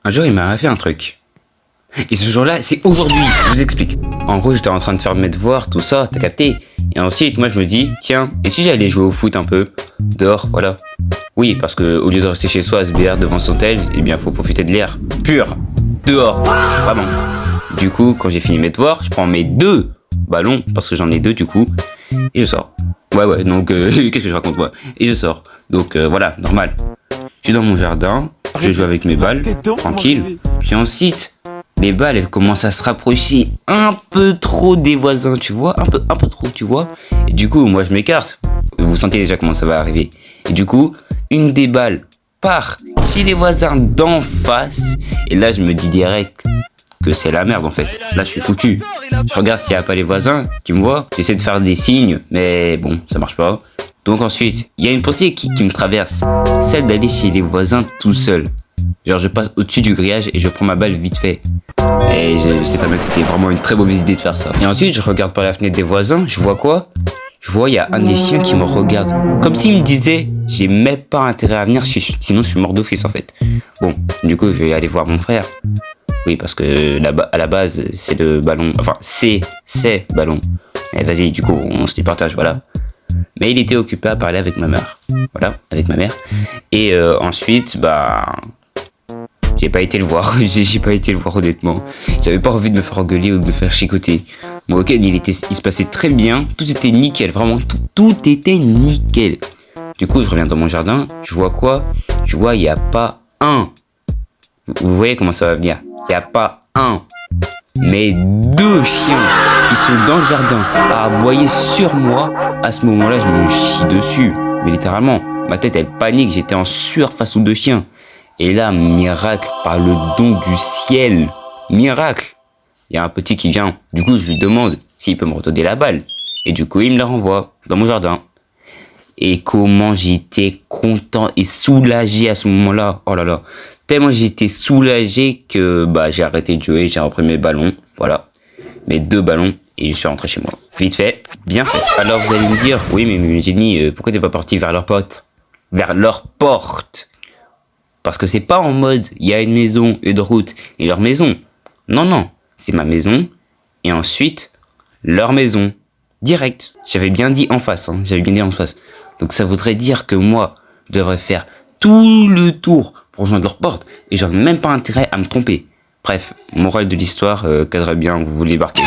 Un jour, il m'a fait un truc. Et ce jour-là, c'est aujourd'hui, je vous explique. En gros, j'étais en train de faire mes devoirs, tout ça, t'as capté? Et ensuite, moi, je me dis, tiens, et si j'allais jouer au foot un peu, dehors, voilà. Oui, parce que au lieu de rester chez soi à se BR devant son tel, eh bien, faut profiter de l'air pur, dehors, vraiment. Du coup, quand j'ai fini mes devoirs, je prends mes 2 ballons, parce que j'en ai 2 du coup, et je sors. Ouais, donc, qu'est-ce que je raconte moi? Et je sors. Donc, voilà, normal. Je suis dans mon jardin, je joue avec mes balles, tranquille. Puis ensuite, les balles, elles commencent à se rapprocher un peu trop des voisins, tu vois, un peu trop, tu vois. Et du coup, moi, je m'écarte. Vous sentez déjà comment ça va arriver. Et du coup, une des balles part chez les voisins d'en face. Et là, je me dis direct que c'est la merde, en fait. Là, je suis foutu. Je regarde s'il n'y a pas les voisins qui me voient. J'essaie de faire des signes, mais bon, ça marche pas. Donc ensuite, il y a une pensée qui me traverse. Celle d'aller chez les voisins tout seul. Genre, je passe au-dessus du grillage et je prends ma balle vite fait. Et je sais très bien que c'était vraiment une très mauvaise idée de faire ça. Et ensuite, je regarde par la fenêtre des voisins, je vois quoi? Je vois, il y a un des chiens qui me regarde. Comme s'il me disait, j'ai même pas intérêt à venir, sinon je suis mort d'office en fait. Bon, du coup, je vais aller voir mon frère. Oui, parce que à la base, c'est le ballon. Enfin, c'est ballon. Et vas-y, du coup, on se les partage, voilà. Mais il était occupé à parler avec ma mère. Voilà, avec ma mère. Et ensuite, bah... j'ai pas été le voir, j'ai pas été le voir honnêtement. J'avais pas envie de me faire engueuler ou de me faire chicoter. Mon week-end il se passait très bien, tout était nickel, vraiment tout était nickel. Du coup je reviens dans mon jardin, je vois quoi? Je vois il y a pas un. Vous voyez comment ça va venir? Il y a pas un, mais 2 chiens qui sont dans le jardin à aboyer sur moi. À ce moment-là je me chie dessus, mais littéralement. Ma tête elle panique, j'étais en sueur face aux 2 chiens. Et là, miracle, par le don du ciel, miracle, il y a un petit qui vient. Du coup, je lui demande s'il peut me redonner la balle. Et du coup, il me la renvoie dans mon jardin. Et comment j'étais content et soulagé à ce moment-là. Oh là là. Tellement j'étais soulagé que bah, j'ai arrêté de jouer, j'ai repris mes ballons. Voilà. Mes 2 ballons. Et je suis rentré chez moi. Vite fait, bien fait. Alors vous allez me dire, oui mais Jenny, pourquoi t'es pas parti vers leur pote? Vers leur porte? Parce que c'est pas en mode, il y a une maison, une route et leur maison. Non, c'est ma maison et ensuite leur maison. Direct. J'avais bien dit en face, j'avais bien dit en face. Donc ça voudrait dire que moi, je devrais faire tout le tour pour rejoindre leur porte et j'aurais même pas intérêt à me tromper. Bref, morale de l'histoire, cadrez bien, vous voulez débarquer.